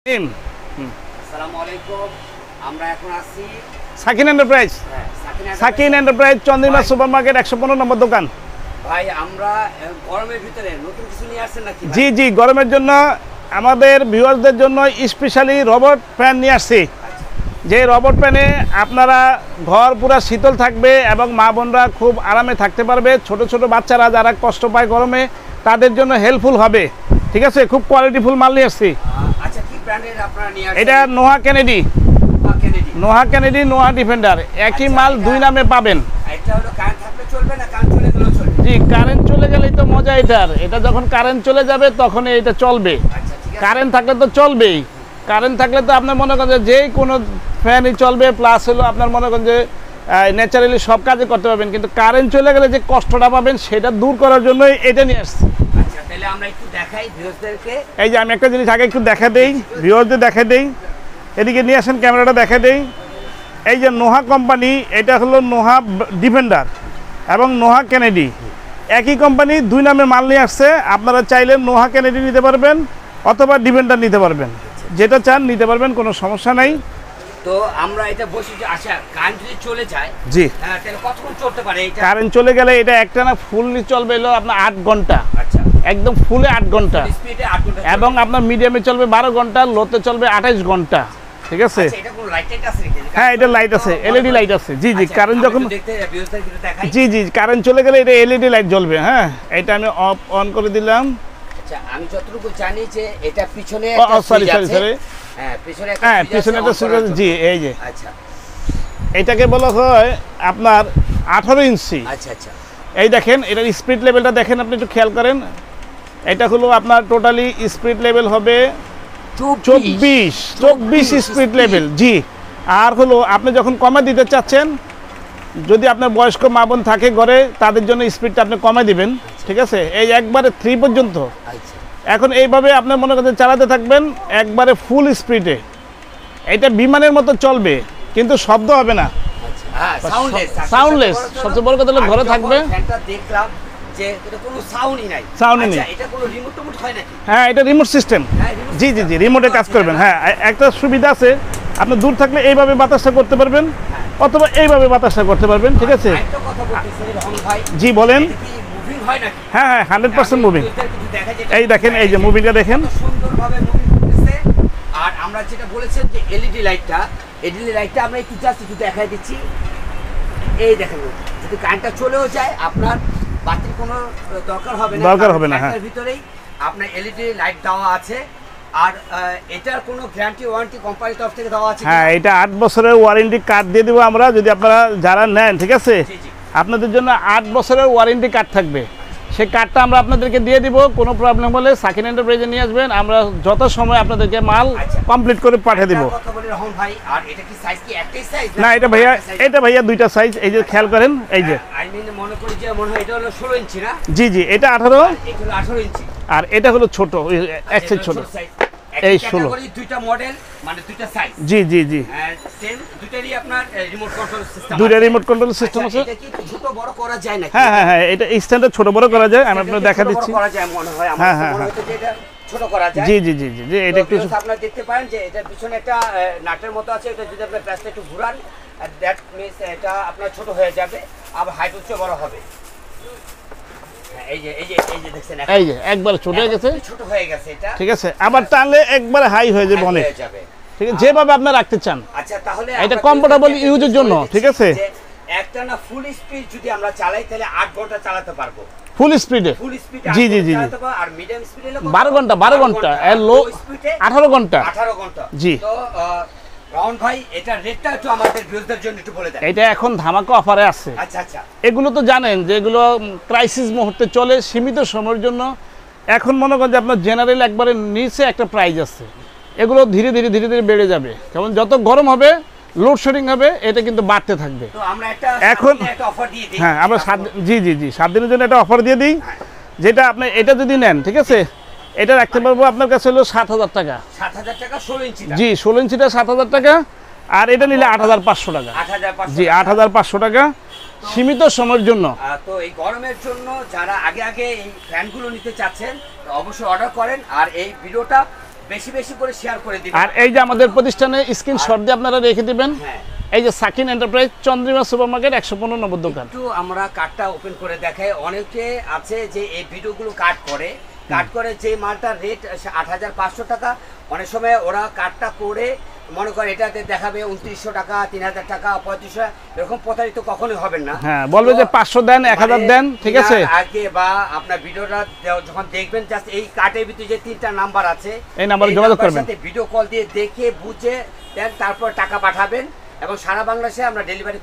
আসসালামু আলাইকুম। আমরা এখন আছি সাকিন এন্টারপ্রাইজ। সাকিন এন্টারপ্রাইজ চন্দ্রিমা সুপারমার্কেট 115 নম্বর দোকান। ভাই আমরা গরমের ভিতরে নতুন কিছু নিয়ে আসছেন নাকি? জি জি, গরমের জন্য আমাদের ভিউয়ারদের জন্য স্পেশালি রবট ফ্যান নিয়ে আসছি। যে রবট ফ্যানে আপনারা ঘর পুরো শীতল থাকবে এবং মা বোনরা খুব আরামে থাকতে পারবে। ছোট ছোট বাচ্চারা যারা কষ্ট পায় গরমে তাদের জন্য হেল্পফুল হবে। ঠিক আছে, খুব কোয়ালিটিফুল মাল নিয়ে আসছি। আচ্ছা, কি ব্র্যান্ডের আপনারা নিয়ে আসছেন? এটা Noha Kennedy. Noha Kennedy, Noha defender, একই মাল দুই নামে পাবেন। এটা হলো কারেন্ট থাকলে চলবে না কারেন্ট চলে গেলেও চলবে? জি, কারেন্ট চলে গেলেই তো মজা এটার। এটা যখন কারেন্ট চলে যাবে তখন এটা চলবে। আচ্ছা, ঠিক আছে। কারেন্ট থাকলে তো চলবেই। কারেন্ট থাকলে তো আপনার মনে করেন যে কোনো ফ্যানই চলবে, প্লাস হলো আপনার মনে করেন যে ন্যাচারালি সব কাজে করতে পারবেন। কিন্তু কারেন্ট চলে গেলে যে কষ্টটা পাবেন সেটা দূর করার জন্যই এটা নিয়ে আসছি। আচ্ছা, তাহলে আমরা একটু দেখাই ভিউয়ারদেরকে। এই যে আমি একটা জিনিস আগে একটু দেখা দেই, ভিউয়ারদের দেখা দেই। এদিকে নিয়ে আসেন, ক্যামেরাটা দেখা দেই। এই যে নোহা কোম্পানি, এটা হলো নোহা ডিফেন্ডার এবং নোহা কেনেডি, একই কোম্পানি দুই নামে মাল নিয়ে আসছে। আপনারা চাইলে নোহা কেনেডি নিতে পারবেন অথবা ডিফেন্ডার নিতে পারবেন, যেটা চান নিতে পারবেন, কোনো সমস্যা নাই। তো আমরা এটা বসে যে আচ্ছা কারেন্ট যদি চলে যায় জি, তাহলে কতক্ষণ চলতে পারে এটা? কারেন্ট চলে গেলে এটা একটানা ফুললি চলবে হলো আপনার 8 ঘন্টা। আচ্ছা, একদম ফুলে 8 ঘন্টা, স্পিডে 8 ঘন্টা এবং আপনার মিডিয়ামে চলবে 12 ঘন্টা, লোতে চলবে 28 ঘন্টা। ঠিক আছে। আচ্ছা, এটা কোনো লাইট আছে নাকি? হ্যাঁ, এটা লাইট আছে, এলইডি লাইট আছে। জি জি, কারেন্ট যখন দেখতে ভিউয়ারদেরকে দেখাই। জি জি, কারেন্ট চলে গেলে এটা এলইডি লাইট জ্বলবে। হ্যাঁ, এটা আমি অন করে দিলাম। আচ্ছা, আমি যতটুকু জানি যে এটা পিছনে সরি সরি সরি, হ্যাঁ পিছনে একটা হ্যাঁ সুইচ পিছনে আছে একটা on সুইচ করার আছে। জন্য। জি, এই যে আচ্ছা এটাকে বলা হয় আপনার 18 ইঞ্চি। আচ্ছা আচ্ছা, এই দেখেন এটার স্পিড লেভেলটা দেখেন, আপনি একটু খেয়াল করেন। এটা হলো আপনার টোটালি স্পিড লেভেল হবে 24 স্পিড লেভেল। জি, আর হলো আপনি যখন কমে দিতে চাচ্ছেন, যদি আপনার বয়স্ক মা বোন থাকে ঘরে, তাদের জন্য স্পিডটা আপনি কমে দিবেন। ঠিক আছে, এই একবারে 3 পর্যন্ত। আচ্ছা এখন এইভাবে আপনি মনে করেন চালাতে থাকবেন একবারে ফুল স্পিডে। এটা বিমানের মতো চলবে কিন্তু শব্দ হবে না, আচ্ছা, হ্যাঁ সাউন্ডলেস। সবচেয়ে বড় কথা হলো ঘরে থাকবে। ফ্যানটা দেখলাম যে এটা কোনো সাউন্ডই নাই। সাউন্ডই নেই। আচ্ছা, এটা কোনো রিমোট টোমোট হয় নাকি? হ্যাঁ, এটা রিমোট সিস্টেম। হ্যাঁ, remote জি জি জি, system। রিমোটে কাজ করবেন। হ্যাঁ, একটা সুবিধা আছে, আপনি দূর থাকলে এইভাবে বাতাসটা করতে পারবেন অথবা এইভাবে বাতাসটা করতে পারবেন। ঠিক আছে। একটা কথা বলতেছি রহমান ভাই, জি বলেন। এটা কি মুভিং হয় নাকি? হ্যাঁ হ্যাঁ, 100% মুভিং। ভিউয়ারদেরকে একটু দেখাই যে এই দেখেন, এই যে মুভিংটা দেখেন, কত সুন্দরভাবে মুভিং করতেছে। আর আমরা যেটা বলেছেন যে এলইডি লাইটটা আমরা একটু জাস্ট একটু দেখাই দিচ্ছি। এই দেখেন, যদি কারেন্টটা চলেও যায় আপনার বাতির কোনো দরকার হবে না। দরকার হবে না, হ্যাঁ। এর ভিতরেই আপনার এলইডি লাইট দেওয়া আছে। আর এটার কোনো গ্যারান্টি ওয়ারেন্টি কোম্পানির তরফ থেকে দেওয়া আছে? হ্যাঁ, এটা 8 বছরের ওয়ারেন্টি কার্ড দিয়ে দেবো আমরা, যদি আপনারা যারা নেন। ঠিক আছে, জি জি। আপনাদের জন্য 8 বছরের ওয়ারেন্টি কার্ড থাকবে। সেই কার্ডটা আমরা আপনাদেরকে দিয়ে দিব। কোনো প্রবলেম হলে সাকিন এন্টারপ্রাইজে নিয়ে আসবেন, আমরা যত সময় আপনাদেরকে মাল কমপ্লিট করে পাঠিয়ে দেবো। একটা কথা বলি রহমান ভাই, আর এটা কি সাইজ কি একটাই সাইজ? না, এটা ভাইয়া দুইটা সাইজ। এই যে খেয়াল করেন, এই যে আই মিন মনে করি যে মনে হয় এটা হলো 16 ইঞ্চি না? জি জি, এটা 18 এটা হলো 18 ইঞ্চি। আর এটা হলো ছোট, এক সাইজ ছোট। এই 16 দুইটা মডেল, মানে দুইটা সাইজ। জি জি জি, সেম দুইটারই আপনার রিমোট কন্ট্রোল সিস্টেম। দুইটা রিমোট কন্ট্রোল সিস্টেম আছে। এটা কি ছোট বড় করা যায় নাকি? হ্যাঁ হ্যাঁ হ্যাঁ, এটা স্ট্যান্ডার্ড ছোট বড় করা যায়। আমি আপনাদের দেখা দিচ্ছি। করা যায় মনে হয়, আমার হ্যাঁ, তো হ্যাঁ, মনে হচ্ছে যে এটা ছোট করা যায়। জি জি জি জি জি, এটা একটু আপনারা দেখতে পারেন যে এটা পিছনে একটা নাটের মতো আছে। এটা যদি আপনি প্যাচটা একটু ঘুরান, দ্যাট মিন্স এটা আপনার ছোট হয়ে যাবে, আবার হাইট হচ্ছে বড় হবে। এই যে দেখছেন, এই যে একবার ছোট হয়ে গেছে, ছোট হয়ে গেছে এটা। ঠিক আছে। আবার টানলে একবার হাই হয়ে যাবে অনেক। হয়ে যাবে। ঠিক আছে, যেভাবে আপনি রাখতে চান। আচ্ছা, তাহলে এটা আমরা কমফোর্টেবল যদি ইউজের জন্য। ঠিক আছে, যে একটা না ফুল স্পিড যদি আমরা চালাই তাহলে 8 ঘন্টা চালাতে পারবো। ফুল স্পিডে। ফুল স্পিড জি জি জি, আর মিডিয়াম স্পিডে 12 ঘন্টা, আর লো 18 ঘন্টা। 18 ঘন্টা। জি। তো রাউন্ড ভাই, এটা রেটটা একটু আমাদের ভিউয়ারদের জন্য একটু বলে দেন। এটা এখন ধামাকা অফারে আছে। আচ্ছা আচ্ছা, এগুলো তো জানেন যে এগুলো ক্রাইসিস মুহূর্তে চলে, সীমিত সময়ের জন্য। এখন মনে করেন যে আপনার জেনারেল একবারে নিচে একটা প্রাইস আছে। এগুলো ধীরে ধীরে ধীরে ধীরে বেড়ে যাবে, কারণ যত গরম হবে, লোডশেডিং হবে, এটা কিন্তু বাড়তে থাকবে। তো আমরা এখন একটা অফার দিয়ে দিই। হ্যাঁ, আমরা জি জি জি 7 দিনের জন্য একটা অফার দিয়ে দিই, যেটা আপনি এটা যদি নেন, ঠিক আছে, এটা রাখতে পারবো আপনার কাছে হলো 7,000 টাকা। 7,000 টাকা 16 ইঞ্চি? জি, 16 ইঞ্চিটা 7,000 টাকা। আর এটা নিলে 8,500 টাকা। 8,500? জি, 8,500 টাকা সীমিত সময়ের জন্য। তো এই গরমের জন্য যারা আগে এই ফ্যানগুলো নিতে চাচ্ছেন অবশ্যই অর্ডার করেন। আর এই ভিডিওটা বেশি বেশি করে শেয়ার করে দিবেন। আর এই যে আমাদের প্রতিষ্ঠানে স্ক্রিনশট দিয়ে আপনারা রেখে দিবেন। হ্যাঁ, এই যে সাকিন এন্টারপ্রাইজ চন্দ্রিমা সুপার মার্কেট 115 নম্বর দোকান। একটু আমরা কার্ডটা ওপেন করে দেখাই। অনেকে আছে যে এই ভিডিওগুলো কাট করে যে মালটার রেট 8,500 টাকা, অনেক সময় ওরা কাটটা করে মনে করে এটাতে দেখাবে 2900 টাকা, 3000 টাকা, 3500, এরকম প্রতারিত কখনোই হবেন না। হ্যাঁ, বলবে যে 500 দেন, 1000 দেন, ঠিক আছে? আগে বা আপনার ভিডিওটা যখন দেখবেন, জাস্ট এই কার্ডের ভিতরে যে 3টা নাম্বার আছে, এই নাম্বারে যোগাযোগ করবেন, ভিডিও কল দিয়ে দেখে বুঝে দেন, তারপর টাকা পাঠাবেন এবং সারা বাংলাদেশে আমরা ডেলিভারি